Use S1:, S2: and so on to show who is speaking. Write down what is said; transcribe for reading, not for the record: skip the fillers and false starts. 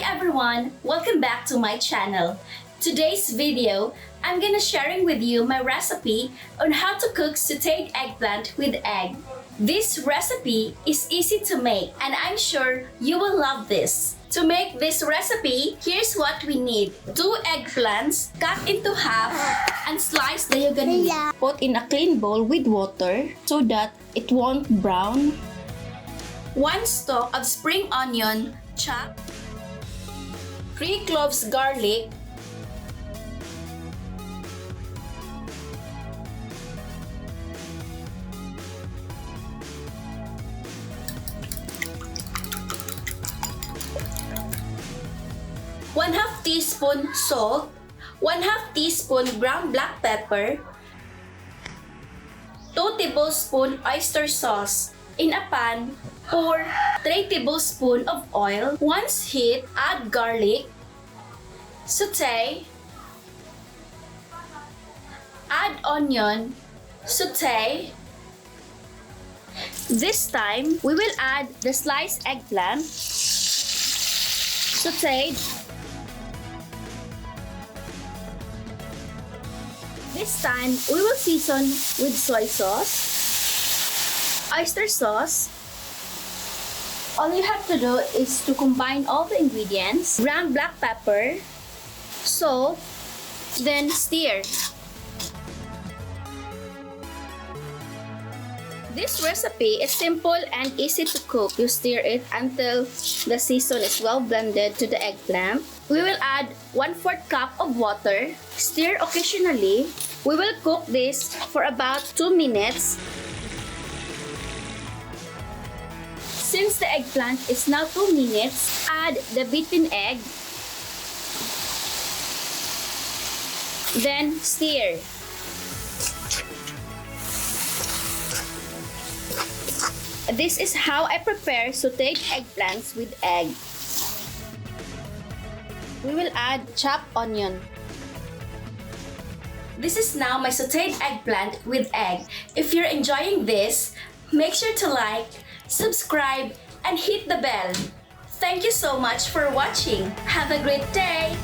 S1: everyone! Welcome back to my channel. Today's video, I'm gonna sharing with you my recipe on how to cook sauteed eggplant with egg. This recipe is easy to make and I'm sure you will love this. To make this recipe, here's what we need. 2 eggplants cut into half and sliced diagonally. Put in a clean bowl with water so that it won't brown. 1 stalk of spring onion chopped. 3 cloves garlic. 1/2 teaspoon salt, 1/2 teaspoon ground black pepper, 2 tablespoon oyster sauce. In a pan, pour 3 tablespoon of oil. Once heat, add garlic, saute, add onion, saute. This time, we will add the sliced eggplant, sauteed. This time, we will season with soy sauce, oyster sauce. All you have to do is to combine all the ingredients, ground black pepper, salt, then stir. This recipe is simple and easy to cook. You stir it until the season is well blended to the eggplant. We will add 1/4 cup of water. Stir occasionally. We will cook this for about 2 minutes. Since the eggplant is now 2 minutes, add the beaten egg. Then stir. This is how I prepare sauteed eggplants with egg. We will add chopped onion. This is now my sauteed eggplant with egg. If you're enjoying this, make sure to like, subscribe, and hit the bell. Thank you so much for watching. Have a great day!